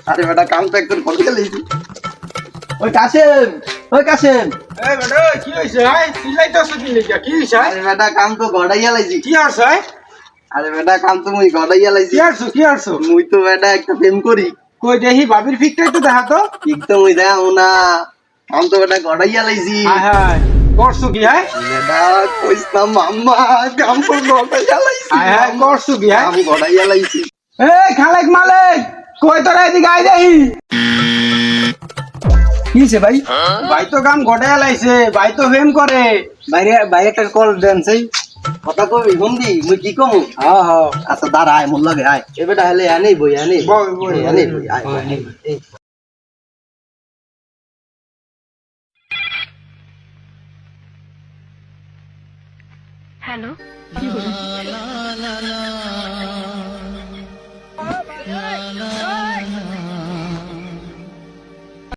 আরে বেটা কাম তো একদম করে গেলেছি। ওই কাশেম এই বেটা কি হইছে ভাই চিল্লাইতাছ কি লিখা কি হইছে আরে বেটা কাম তো গড়াইয়া লাইছি। কি আরছ ভাই আরে বেটা কাম তো মুই গড়াইয়া লাইছি। কি আরছ মুই তো বেটা একটা প্রেম করি। কই দেখি ভাবির ফিকটাই তো দেখা তো ঠিক তো মুই দেখাও না, কাম তো বেটা গড়াইয়া লাইছি। হায় হায় করছু কি হ্যাঁ বেটা কইস না মাম্মা, কাম তো গড়াইয়া লাইছি। হায় হায় করছু কি হ্যাঁ কাম গড়াইয়া লাইছি। এই খালেক মালিক কই তোরা এদিকে আই দেখি কি হয়েছে ভাই? ভাই তো কাম গড়ায় লাইছে ভাই তো ফেম করে বাইরে বাইরে একটা কল দেন সেই। কথা কবি বন্দি মুই কি কমু? হ্যাঁ হ্যাঁ আচ্ছা দাঁড়া আয় মোর লগে আয়। এ বেটা হেলে আনেই বই আনেই বই আনেই বই আয়। এই হ্যালো